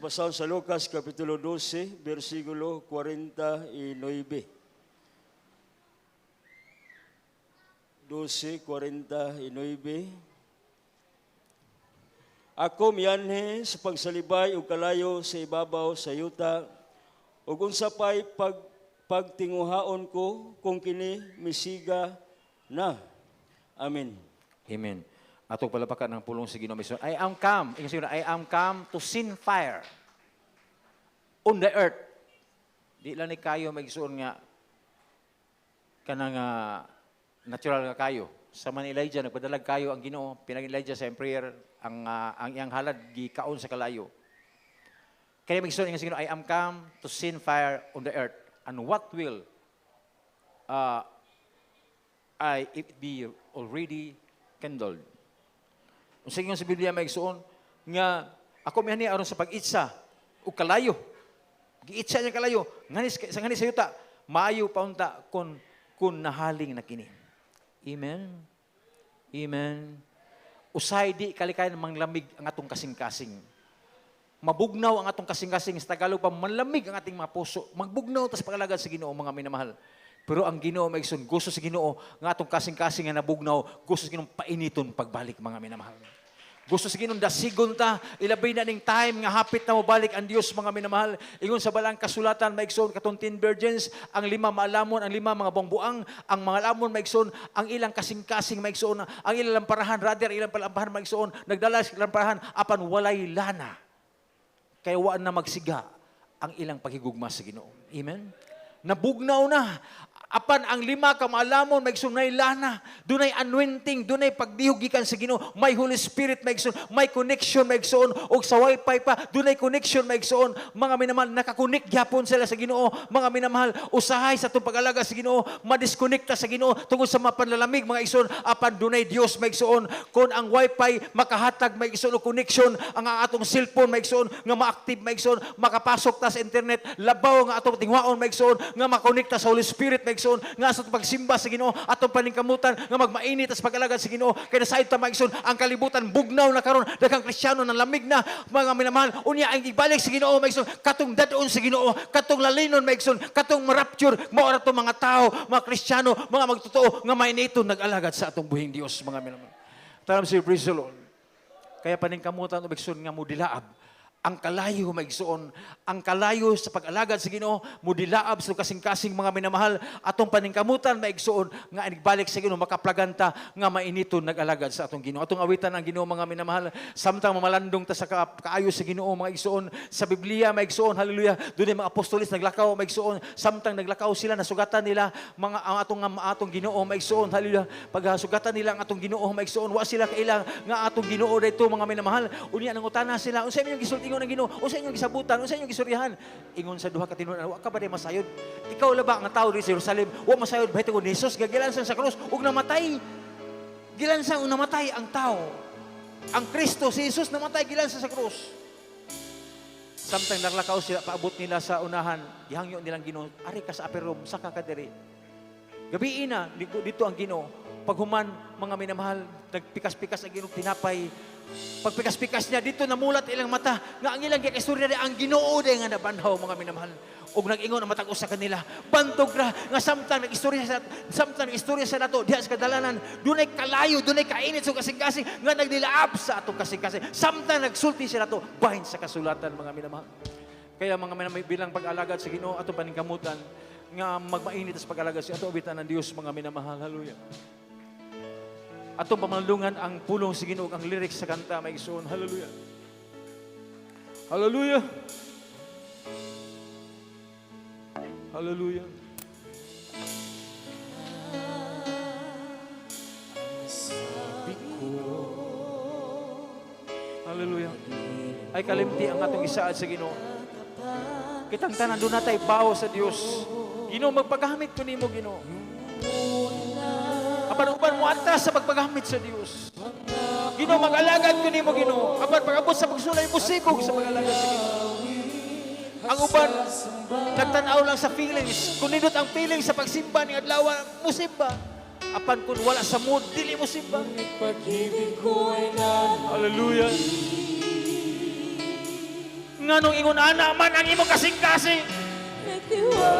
Speaker 1: basahon sa Lucas, Kapitulo 12, versikulo 49. 12:49. Ako miyanhe sa pagsalibay o kalayo sa ibabaw sa yuta, ug unsa pay pagtinguhaon ko kung kini misiga na. Amen.
Speaker 2: Amen. Atong palapakan ng pulong sa Ginoo. I am come. I am come to send fire on the earth. Di lang ni kayo magsuon nga kanang natural nga kayo. Sa man Elijah, nagpadalag kayo ang Ginoo, pinag-Elijah sa prayer, ang iyang halad, gikaon sa kalayo. Kaya magsuon nga sa Ginoo, I am come to send fire on the earth. And what will it be already kindled? Unsa ingon sa Biblia magsuon nga ako miani aron sa pag-itsa o kalayo. Giitsa niya kalayo, sa ngani sa yuta, maayo paunta kun nahaling na kini. Amen. Amen. Usay di kalikayan manglamig ang atong kasing-kasing. Mabugnaw ang atong kasing-kasing sa Tagalog pa manlamig ang ating mga puso. Magbugnaw tas pagalagad sa Ginoo mga minamahal. Pero ang Ginoo maigsoon gusto sa Ginoo nga atong kasing-kasing nga nabugnaw, gusto sa Ginoo painiton pagbalik mga minamahal. Gusto sa Ginoo dasigon ta, ilabay na ning time nga hapit na mobalik ang Dios mga minamahal. Ingon sa balang kasulatan maigsoon katong 10 virgins, ang 5 maalamon, ang 5 mga buang-buang, ang mga lamon maigsoon, ang ilang kasing-kasing maigsoon, ang ilang lamparahan, rather ilang palampahan maigsoon, nagdala sa lamparahan apan walay lana. Kaya wa na magsiga ang ilang paghigugma sa Ginoo. Amen. Nabugnaw na. Apan ang 5 ka maalamon maigsoon nay lana, dunay anointing, dunay pagbihog gikan sa Ginoo, may Holy Spirit maigsoon, may connection maigsoon og sa wifi pa dunay connection maigsoon. Mga minamahal nakakonek gyapon sila sa Ginoo. Mga minamahal usahay sa atong pag-alaga sa Ginoo, madiskonekta sa Ginoo tungod sa mapanlalamig mga igsoon. Apan dunay Dios maigsoon kun ang wifi makahatag maigsoon og connection, ang atong cellphone maigsoon nga ma-active maigsoon, makapasok ta sa internet, labaw nga atong tingwaon maigsoon nga makonekta sa Holy Spirit maigsoon nga sa pagsimba sa Ginoo, atong paningkamutan nga magmainit as pag-alagad sa Ginoo. Kaya nasayod ta maigsoon ang kalibutan bugnaw na karon, daghang Kristiyano nang lamig na mga minamahal. Unya ang ibalik sa Ginoo maigsoon, katong dadon sa Ginoo, katong lalinon maigsoon, katong marapture mao ra to mga tao, mga Kristiyano, mga magtotoo nga mainiton nag-alagad sa atong buhing Dios mga minamahal. Talam si praise the Lord. Kaya paningkamutan maigsoon nga mudilaab ang kalayo maigsoon, ang kalayo sa pag-alagad sa Ginoo, mudilaab sa kasing-kasing mga minamahal, atong paningkamutan maigsoon nga inigbalik sa Ginoo, makaplaganta nga mainiton nag-alagad sa atong Ginoo. Atong awitan ang Ginoo mga minamahal, samtang mamalandong ta sa kaayo sa Ginoo mga igsoon, sa Biblia maigsoon, hallelujah, dunay mga apostolis naglakaw maigsoon, samtang naglakaw sila nasugatan nila mga ang atong Ginoo maigsoon, hallelujah, paghasugatan nila ang atong Ginoo maigsoon, wa sila kailang nga atong Ginoo dayto mga minamahal. Unya nangutana sila, unsa inyong gisulti ng Ginoo, unsa inyong gisabutan, unsa inyong gisuryahan? Ingon sa duha ka tinunan, wa ka ba di masayod? Ikaw laba nga tawo diri sa Jerusalem, wa masayod ba tungod ni Jesus gagilansan sa krus ug namatay. Gilansan ug namatay ang tao. Ang Kristo si Jesus namatay gilansan sa krus. Samtang naglakaw sila, paabot nila sa unahan, gihangyo nilang Ginoo, ari ka sa upper room, saka ka diri. Gabi na dito ang Ginoo. Paghuman mga minamahal, nagpikas-pikas ang Ginoo tinapay. Pagpikas-pikas niya dito namulat ilang mata nga ang ilang gikastorya ang Ginoo day nga nabanhaw mga minamahal. Og nag-ingon ang matag usa kanila, bantog ra nga samtang nag-istorya sa nato diha sa kadalanan, dunay kalayo, dunay kainit sa kasing-kasing nga nagdilaab sa atong kasing-kasing. Samtang nagsulti sila nato bahin sa kasulatan mga minamahal. Kaya mga minamahal bilang pag-alagad sa Ginoo atong paningkamutan nga magmainit sa pag-alagad sa atong awitan ng Dios mga minamahal. Hallelujah. Atong pamalungan ang pulong sa Ginoo, ang lyrics sa kanta maigsoon. Hallelujah. Hallelujah. Hallelujah. Hallelujah. Ay kalimti ang atong isaad sa Ginoo. Kitang tanan doon natay bawo sa Dios. Ginoo magpagamit ko nimo Ginoo. apan uban mo atas sa pagpagamit sa Dios. Ginoo, mag-alagad ko nimo Ginoo. Apan pag-abot sa pagsulay mo sibog sa mag-alagad sa Ginoo. Ang uban nagtanaw lang sa feelings. Kung nindot ang feelings sa pagsimba ni adlaw mo simba. Apan kung wala sa mood dili mo simba. Hallelujah. Nganong ingon ana man ang imong kasing-kasing.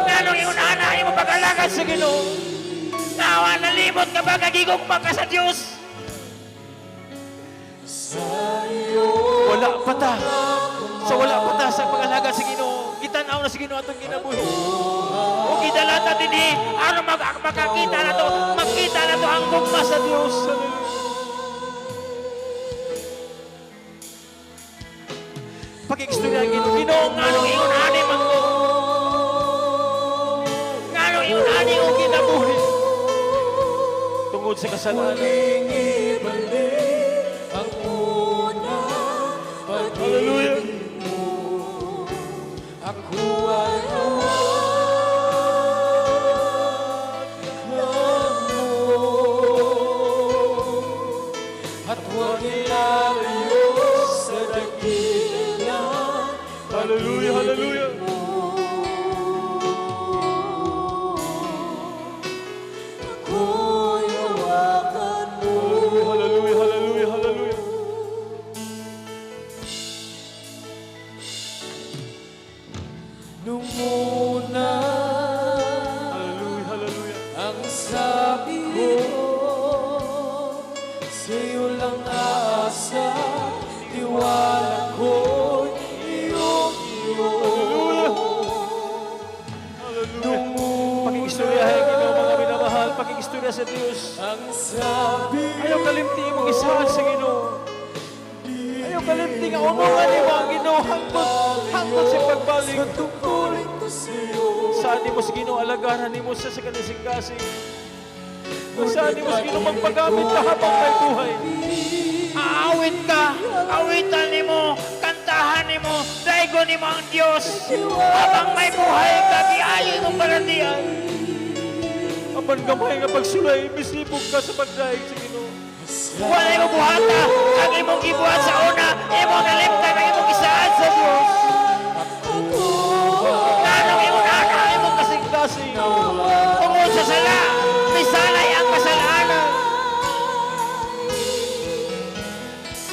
Speaker 2: Nganong ingon ana ang imong pag-alagad sa Ginoo. Nawa nalimot ka ba kagigugma ka sa Dios? Wala pa ta. Wala pa ta sa pag-alagad sa Ginoo. Kitanaw na sa Ginoo atong ginabuhi. O gidalata dinhi aron makakita na to, makita na to ang gugma sa Dios. Pag-istorya ang Ginoo. Ginoo, nganong ingon ani man ko. Nganong ingon ani ko ginabuhi. Tungod sa kasalanan. Hallelujah. Ako ay at huwag ilalayo sa dakilang. Hallelujah, hallelujah. Ako'y hawakan mo. Hallelujah, hallelujah, hallelujah. Nung una, hallelujah, hallelujah, ang sabi ko, sa'yo lang asa, tiwala ko'y iyo. Hallelujah. Pakikistoryahin Ginoo mga minamahal, pakikistorya sa Diyos. Ang sabi, ayaw kalimti mong isahan sa Ginoo. Ayaw kalimti nga umungan ni mga Ginoo hangtod sa pagbalik. Saan ni mo sa Ginoo alagaran ni mo sa kanising-kasing. Saan ni mo sa Ginoo magpagamit ka habang may buhay. Aawit ka, awitan ni mo, kantahan ni mo, daigo ni mo ang Diyos. Habang may buhay ka, giayo mong parandian. Apan gamay nga pagsulay, misibog ka sa pagdaig sa Ginoo. Wala mo buhata, ang imong gibuhat sa una, imong nalimtan ang imong isaan sa Diyos. Nanong imong ana, imong kasing-kasing. Tungod sa sala, misalay ang kasalanan.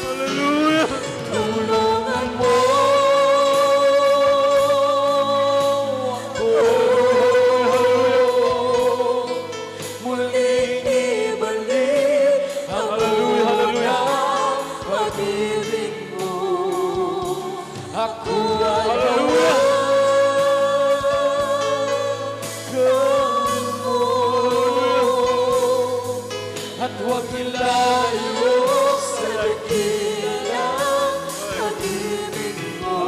Speaker 2: Hallelujah. Tulungan mo ako. Muling ibalik ang pag-ibig mo. Ako ay at huwag ilayo sa dakilang pag-ibig mo.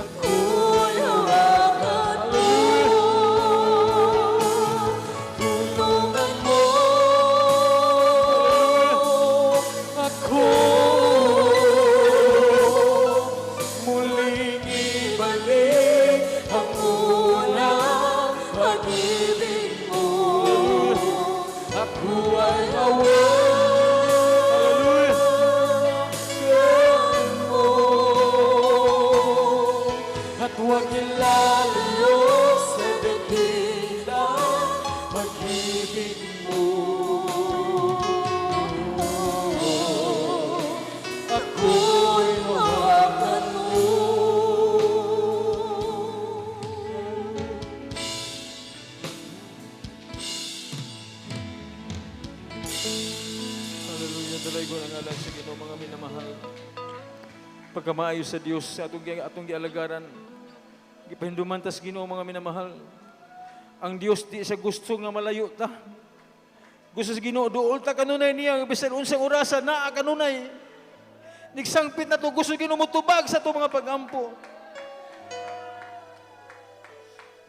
Speaker 2: Ako'y hawakan mo. Tulungan mo ako. Muling ibalik ang unang pag-ibig mo. Ako ay hawakan mo. At huwag ilalayo sa dakilang pag-ibig mo. Ako'y hawakan mo. Hallelujah. Dalay ko ang alam sa Ginoo mga minamahal. Pagkamaayo sa Dios sa atong gialagaran. Gipahinduman tas Ginoo mga minamahal. Ang Dios di sa gusto nga malayo ta. Gusto sa Ginoo duol ta kanunay niya bisan unsang orasan naa kanunay. Nigsangpit na to gusto Ginoo motubag sa to mga pagampo.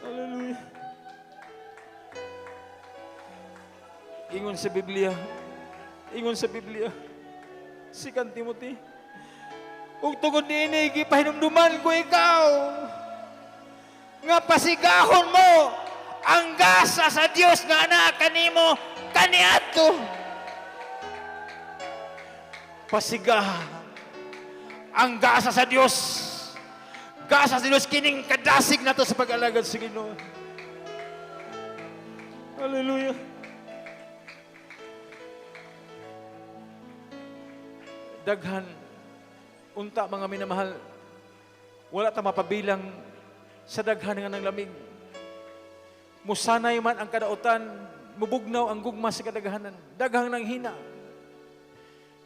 Speaker 2: Hallelujah. Ingon sa Biblia, si Timothy, ug tungod niini gipahinumduman ko ikaw nga pasigahon mo ang gasa sa Dios nga naa kanimo kaniadto. Pasiga ang gasa sa Dios. Gasa sa Dios kining kadasig nato sa pag-alagad sa Ginoo. Hallelujah. Daghan unta mga minamahal, wala ta mapabilang sa daghan nga ng lamig. Musanay man ang kadautan, mubugnaw ang gugma sa kadaghanan. Daghang nang hina.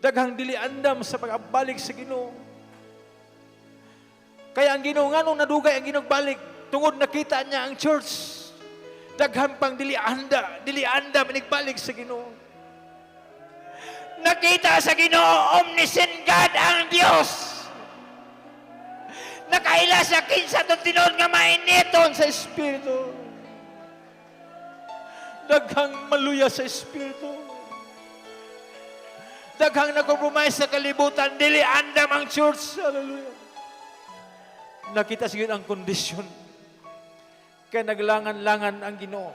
Speaker 2: Daghang dili andam sa pagabalik sa Ginoo. Kaya ang Ginoo nganong nadugay ang Ginoo balik tungod nakita niya ang church. Daghang pang dili andam inigbalik sa Ginoo. Nakita sa Ginoo omniscient God ang Dios. Nakaila sa kinsa tong tinuod nga mainiton sa espiritu. Daghang maluya sa espiritu. Daghang nagkompromise sa kalibutan, dili andam ang church. Hallelujah. Nakita siguro ang kondisyon. Kaya naglangan-langan ang Ginoo.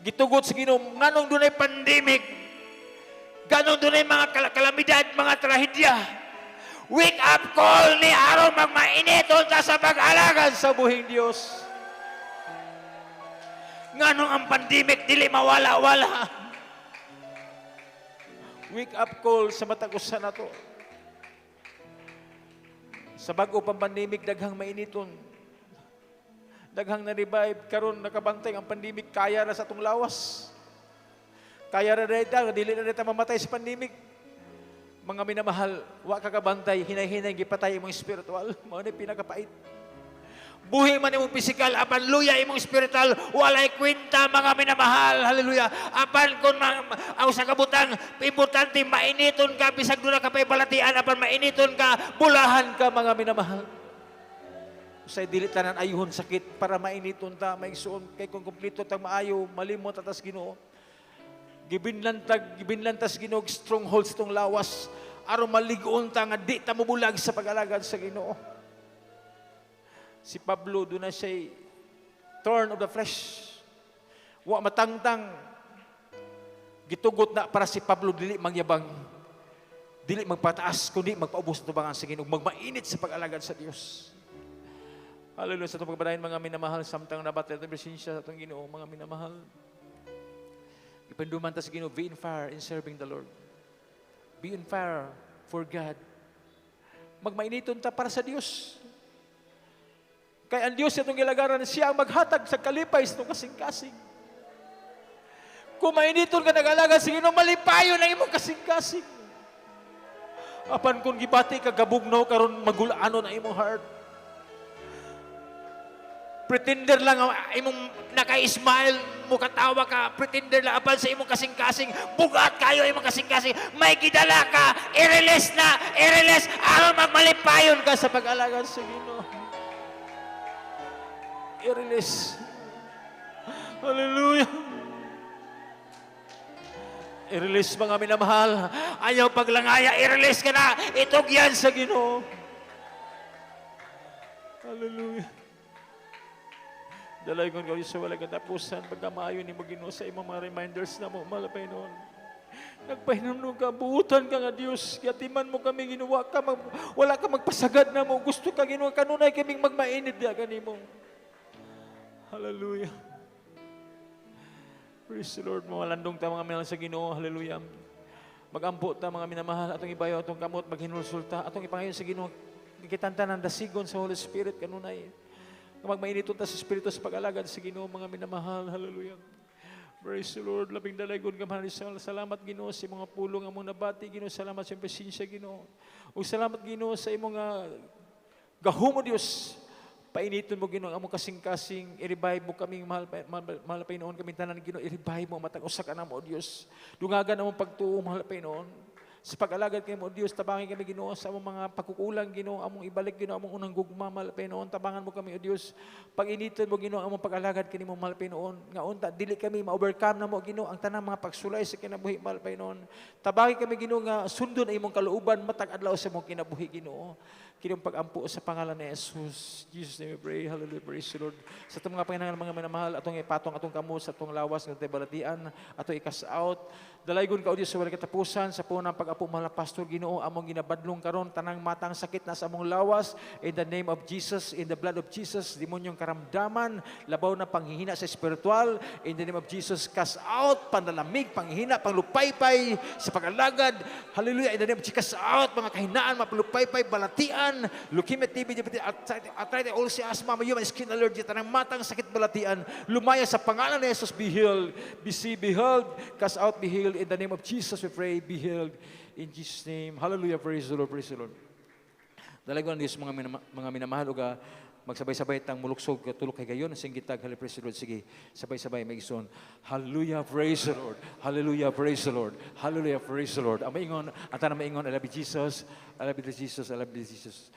Speaker 2: Gitugot sa Ginoo, nganong dunay pandemic, ganong dunay mga kalamidad, mga trahedya. Wake up call ni aron magmainiton ta sa pag-alagad sa buhing Dios. Nganong ang pandemic dili mawala-wala. Wake up call sa matagusan na to. Sa bago pang pandemic, daghang mainiton. Daghang na-revive. Karon nakabantay ang pandemic, kaya na sa itong lawas. Kaya na rin dili na rin mamatay sa pandemic. Mga minamahal, wa kakabantay, hinay-hinay, gipatay imong spiritual. Mga na pinakapait. Buhi man imong pisikal, apan luya imong spiritual, walay kwenta mga minamahal. Hallelujah. Apan kung ang sa kabutang, importante, mainiton ka, bisag doon ka pa ibalatian, apan mainiton ka, bulahan ka mga minamahal. Usay dili tanan ayuhon sakit para mainiton ta, maigsuon kay kung kumpleto tang maayo, malimot atas Ginoo. Gibinlantas Ginoo strongholds tong lawas aron maligon ta nga di ta mobulag sa pag-alagad sa Ginoo. Si Pablo, doon na siya thorn of the flesh. Wa matangtang. Gitugot na para si Pablo dili magyabang. Dili magpataas, kundi magpaubos na tubangan sa Ginoo. Magmainit sa pag-alagad sa Diyos. Hallelujah. Sa itong pagbadahin mga minamahal, samtang nabatay itong presensya sa itong Ginoo, mga minamahal. Ipanduman ta sa Ginoo, be in fire in serving the Lord. Be in fire for God. Magmainiton ta para sa Diyos. Kaya ang Diyos itong gilagaran, siya ang maghatag sa kalipay sa itong kasing-kasing. Kung mainiton ka nag-alaga sa Ginoo, malipayo na imong kasing-kasing. Apan kung gibati ka gabugnaw karon magulano na imong heart. Pretender lang imong naka-smile, mo katawa ka, pretender lang apan sa imong kasing-kasing, bugat kayo imong kasing-kasing, may gidala ka, i-release aron magmalipayon ka sa pag-alaga sa Ginoo. I-release. Hallelujah. I-release mga minamahal. Ayaw paglangaya, i-release ka na. Itog yan sa Ginoo. Hallelujah. Dalay ko kayo sa walang katapusan. Pagkamaayon ni mo Ginoo sa imong mga reminders na mo. Malapay noon. Nagpahinamnon ka, buutan ka nga Diyos. Yatiman mo kami ginawa ka. Wala ka magpasagad na mo. Gusto ka ginawa. Kanunay kaming magmainid ya kanimo. Hallelujah. Praise the Lord. Mga landong ta mga minamahal sa Ginoo. Hallelujah. Magampo ta mga minamahal. Atong ibayo, atong kamot, maghinulsulta. Atong ipangayon sa Ginoo. Kikitantanan dasigon sa Holy Spirit kanunay. Magmainiton ta sa Espiritu sa pag-alagad sa Ginoo mga minamahal. Hallelujah. Praise the Lord. Labing dalagon ka mahal. Salamat Ginoo sa mga pulong among nabati. Ginoo, salamat sa presensya Ginoo. O salamat Ginoo sa imong gahumo Dios. Painiton mo Ginoo ang among kasing-kasing, i-revive mo kami mahal pa noon kami tanan Ginoo, i-revive mo matag usa ka namo Dios. Dungagan among pagtuo mahal pa noon. Sa pag-alagad kay mo, Diyos, tabangan kami, Ginoo, sa among mga pagkukulang, Ginoo, among ibalik, Ginoo, among unang gugma, mahal Panginoon. Tabangan mo kami, O Diyos. Pag-initan mo, Ginoo, among pag-alagad kini mo, mahal Panginoon. Nga unta, dili kami ma-overcome na mo, Ginoo, ang tanang mga pagsulay sa kinabuhi, mahal Panginoon. Tabangan kami, Ginoo, nga sundon ay imong kalooban, matag adlaw sa imong kinabuhi, Ginoo. Kinong pag-ampo sa pangalan ni Jesus. Jesus name we pray. Hallelujah. Praise the Lord. Sa itong mga panginangan mga minamahal, atong ipatong atong kamo sa atong lawas ng balatian, atong ikas out. Dalaygon ka, O Diyos, sa walang katapusan, sa punang pag-apo mga pastor, Ginoo, among ginabadlong karon tanang matang sakit na sa among lawas. In the name of Jesus, in the blood of Jesus, demonyong karamdaman, labaw na panghihina sa spiritual. In the name of Jesus, cast out, panlalamig, panghihina, panglupaypay sa pag-alagad. Hallelujah. In the name of Jesus, cast out, mga kahinaan, mga panglupaypay, balatian, leukemia, TB, diabetes, arthritis, ulcer, asthma, mayuma, skin allergy, tanang matang sakit balatian, lumaya sa pangalan ni Jesus, be healed, be healed, cast out, be healed. In the name of Jesus, we pray, be healed. In Jesus' name. Hallelujah. Praise the Lord. Praise the Lord. Dalagon Diyos, mga minamahal, uga, magsabay-sabay tang muluksog, tulok kay gayon, singgitag, hallelujah, praise the Lord. Sige, sabay-sabay, may ison. Hallelujah, praise the Lord. Hallelujah, praise the Lord. Hallelujah, praise the Lord. Ang maingon, ang tanang maingon, I love you, Jesus. I love you, Jesus. I love you, Jesus.